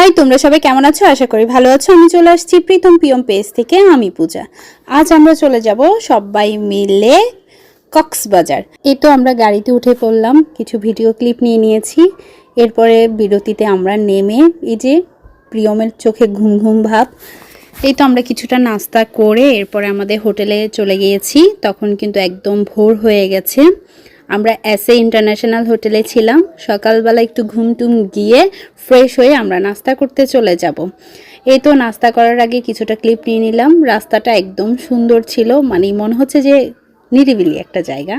High, তোমরা সবাই কেমন আছো? আশা করি ভালো আছো। আমি চলে আসছি প্রীতম পিয়ম পেজ থেকে, আমি পূজা। আজ আমরা চলে যাব সবাই মিলে কক্সবাজার। এই তো আমরা গাড়িতে উঠে পড়লাম, কিছু ভিডিও ক্লিপ নিয়ে নিয়েছি। এরপরে বিরতিতে আমরা নেমে এই যে প্রিয়মের চোখে ঘুম ঘুম ভাব, এই তো আমরা কিছুটা নাস্তা করে এরপরে আমাদের হোটেলে চলে গিয়েছি। তখন কিন্তু একদম ভোর হয়ে গেছে। আমরা এসএ ইন্টারন্যাশনাল হোটেলে ছিলাম। সকালবেলা একটু ঘুমটুম গিয়ে ফ্রেশ হয়ে আমরা নাস্তা করতে চলে যাব। এই তো নাস্তা করার আগে কিছুটা ক্লিপ নিয়ে নিলাম। রাস্তাটা একদম সুন্দর ছিল, মানে মনে হচ্ছে যে নিরিবিলি একটা জায়গা।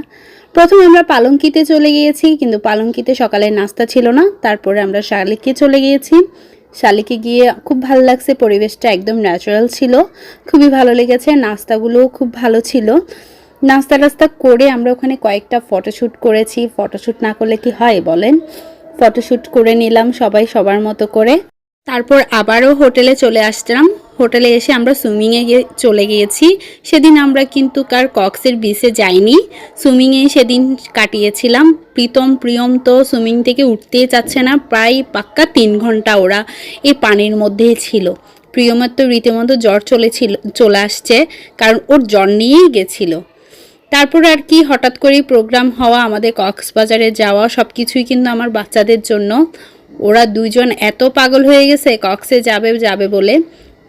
প্রথমে আমরা পালঙ্কিতে চলে গিয়েছি, কিন্তু পালঙ্কিতে সকালে নাস্তা ছিল না। তারপরে আমরা শালিকে চলে গিয়েছি। শালিকে গিয়ে খুব ভালো লাগছে, পরিবেশটা একদম ন্যাচারাল ছিল, খুবই ভালো লেগেছে। নাস্তাগুলোও খুব ভালো ছিল। নাস্তা করে আমরা ওখানে কয়েকটা ফটোশ্যুট করেছি। ফটোশ্যুট না করলে কি হয় বলেন? ফটোশ্যুট করে নিলাম সবাই সবার মতো করে। তারপর আবারও হোটেলে চলে আসলাম। হোটেলে এসে আমরা সুইমিংয়ে চলে গিয়েছি। সেদিন আমরা কিন্তু কক্সের বিচে যাইনি, সুইমিংয়ে সেদিন কাটিয়েছিলাম। প্রিয়ম তো সুইমিং থেকে উঠতেই চাচ্ছে না, প্রায় পাক্কা 3 ঘন্টা ওরা এই পানির মধ্যেই ছিল। প্রিয়মের তো রীতিমতো জ্বর চলে আসছে, কারণ ওর জ্বর নিয়েই গেছিলো। তারপর আর কি, হঠাৎ করেই প্রোগ্রাম হওয়া, আমাদের কক্সবাজারে যাওয়া, সব কিছুই কিন্তু আমার বাচ্চাদের জন্য। ওরা দুইজন এত পাগল হয়ে গেছে কক্সে যাবে বলে,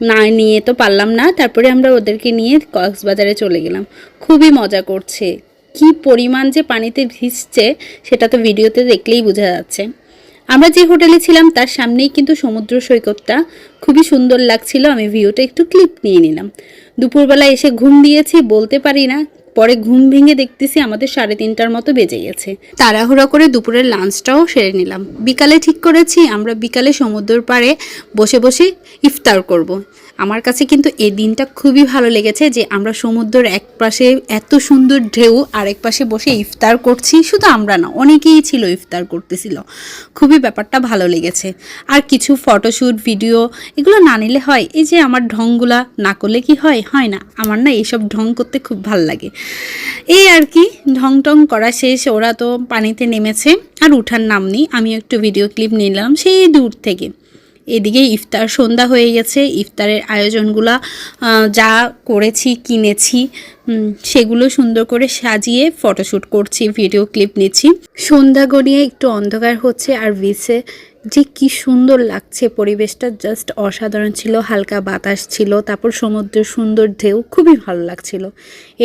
না নিয়ে তো পারলাম না। তারপরে আমরা ওদেরকে নিয়ে কক্সবাজারে চলে গেলাম। খুবই মজা করছে, কি পরিমাণ যে পানিতে ভিজছে সেটা তো ভিডিওতে দেখলেই বোঝা যাচ্ছে। আমরা যে হোটেলে ছিলাম তার সামনেই কিন্তু সমুদ্র সৈকতটা, খুবই সুন্দর লাগছিল। আমি ভিউটা একটু ক্লিপ নিয়ে নিলাম। দুপুরবেলা এসে ঘুম দিয়েছি বলতে পারি না, পরে ঘুম ভেঙে দেখতেছি আমাদের 3:30টার মতো বেজে গেছে। তাড়াহুড়া করে দুপুরের লাঞ্চটাও সেরে নিলাম। বিকালে ঠিক করেছি আমরা বিকালে সমুদ্রের পাড়ে বসে বসে ইফতার করব। আমার কাছে কিন্তু এই দিনটা খুবই ভালো লেগেছে যে আমরা সমুদ্রের এক পাশে এত সুন্দর ঢেউ, আরেক পাশে বসে ইফতার করছি। শুধু আমরা না, অনেকেই ছিল ইফতার করতেছিল। খুবই ব্যাপারটা ভালো লেগেছে। আর কিছু ফটোশ্যুট ভিডিও এগুলো না নিলে হয়? এই যে আমার ঢংগুলা না করলে কি হয়? হয় না। আমার না এইসব ঢং করতে খুব ভালো লাগে। এই আর কি, ঢং করা শেষ। ওরা তো পানিতে নেমেছে আর উঠার নাম নেই। আমি একটু ভিডিও ক্লিপ নিলাম সেই দূর থেকে। এদিকে ইফতার সন্ধ্যা হয়ে গেছে। ইফতারের আয়োজনগুলা যা করেছি, কিনেছি, সেগুলো সুন্দর করে সাজিয়ে ফটোশ্যুট করছি, ভিডিও ক্লিপ নিচ্ছি। সন্ধ্যা গড়িয়ে একটু অন্ধকার হচ্ছে, আর বিচে যে কি সুন্দর লাগছে, পরিবেশটা জাস্ট অসাধারণ ছিল। হালকা বাতাস ছিল, তারপর সমুদ্রের সুন্দর ঢেউ, খুবই ভালো লাগছিল।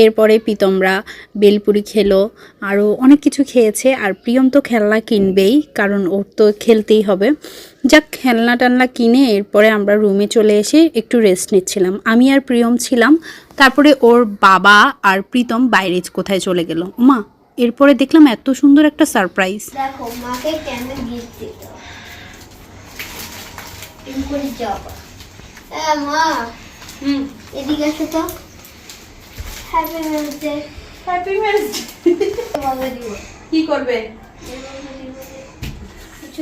এরপরে প্রীতমরা বেলপুরি খেলো, আরও অনেক কিছু খেয়েছে। আর প্রিয়ম তো খেলনা কিনবেই, কারণ ওর তো খেলতেই হবে। যাক, খেলনা টালনা কিনে এরপরে আমরা রুমে চলে এসে একটু রেস্ট নিচ্ছিলাম। আমি আর প্রিয়ম ছিলাম। তারপরে ওর বাবা আর প্রীতম বাইরে কোথায় চলে গেল। মা, এরপরে দেখলাম এত সুন্দর একটা সারপ্রাইজ। দেখো মাকে কেন গিফট দিতে করে যাবা। মা এদিকে আসো তো। Happy birthday. Happy birthday. বাবা দিব কি করবে?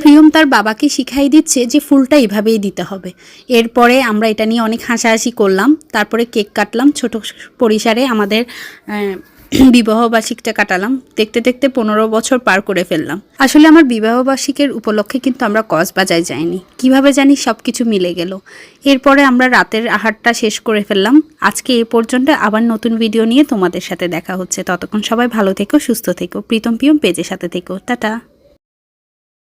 প্রিয়ম তার বাবাকে শিখাই দিচ্ছে যে ফুলটা এভাবেই দিতে হবে। এরপরে আমরা এটা নিয়ে অনেক হাসাহাসি করলাম। তারপরে কেক কাটলাম ছোট পরিসরে, আমাদের বিবাহবার্ষিকটা কাটালাম। দেখতে দেখতে 15 বছর পার করে ফেললাম। আসলে আমার বিবাহবার্ষিকের উপলক্ষে কিন্তু আমরা কক্সবাজার যাইনি, কিভাবে জানি সব কিছু মিলে গেল। এরপরে আমরা রাতের আহারটা শেষ করে ফেললাম। আজকে এ পর্যন্ত, আবার নতুন ভিডিও নিয়ে তোমাদের সাথে দেখা হচ্ছে। ততক্ষণ সবাই ভালো থেকো, সুস্থ থেকো, প্রীতম পিয়ম পেজের সাথে থেকো। টাটা।